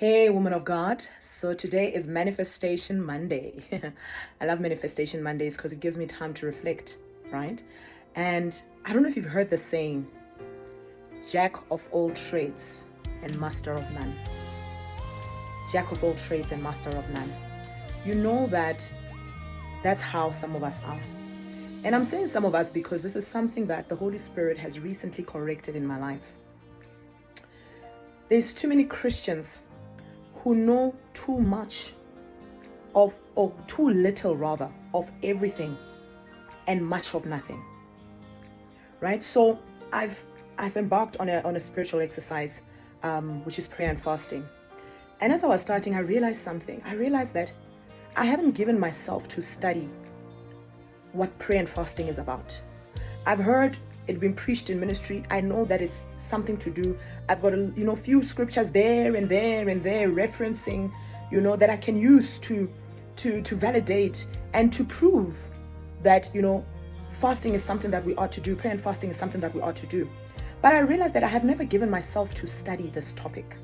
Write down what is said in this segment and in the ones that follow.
Hey, woman of God. So today is Manifestation Monday. I love Manifestation Mondays because it gives me time to reflect, right? And I don't know if you've heard the saying, Jack of all trades and master of none. Jack of all trades and master of none. You know that's how some of us are. And I'm saying some of us because this is something that the Holy Spirit has recently corrected in my life. There's too many Christians who know too much of, or too little rather, of everything and much of nothing. Right? So I've embarked on a spiritual exercise, which is prayer and fasting. And as I was starting, I realized something. I realized that I haven't given myself to study what prayer and fasting is about. I've heard it being preached in ministry. I know that it's something to do. I've got a few scriptures there and there and there referencing, that I can use to validate and to prove that, fasting is something that we ought to do. Prayer and fasting is something that we ought to do. But I realized that I have never given myself to study this topic.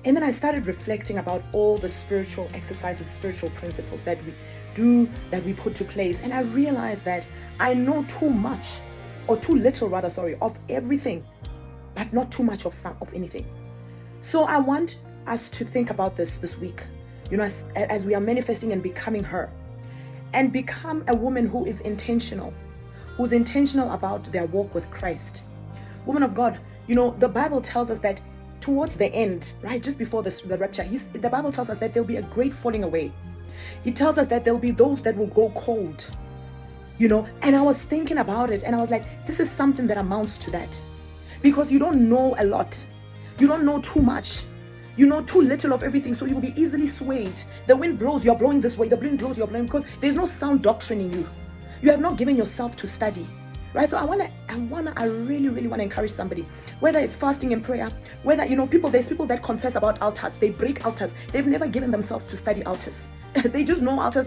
And then I started reflecting about all the spiritual exercises, spiritual principles that we do, that we put to place. And I realized that I know too much, or too little rather, of everything, but not too much of anything. So I want us to think about this week, as we are manifesting and becoming her, and become a woman who is intentional, who's intentional about their walk with Christ. Woman of God, the Bible tells us that towards the end, right, just before the rapture, the Bible tells us that there'll be a great falling away. He tells us that there'll be those that will go cold. And I was thinking about it and I was like, this is something that amounts to that. Because you don't know a lot. You don't know too much. You know too little of everything, so you will be easily swayed. The wind blows, you're blowing this way. The wind blows, you're blowing, because there's no sound doctrine in you. You have not given yourself to study. Right? So I really, really want to encourage somebody, whether it's fasting and prayer, whether, there's people that confess about altars, they break altars. They've never given themselves to study altars. They just know altars.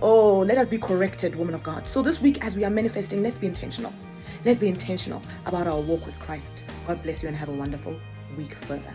Oh, let us be corrected, woman of God. So this week, as we are manifesting, let's be intentional. Let's be intentional about our walk with Christ. God bless you and have a wonderful week further.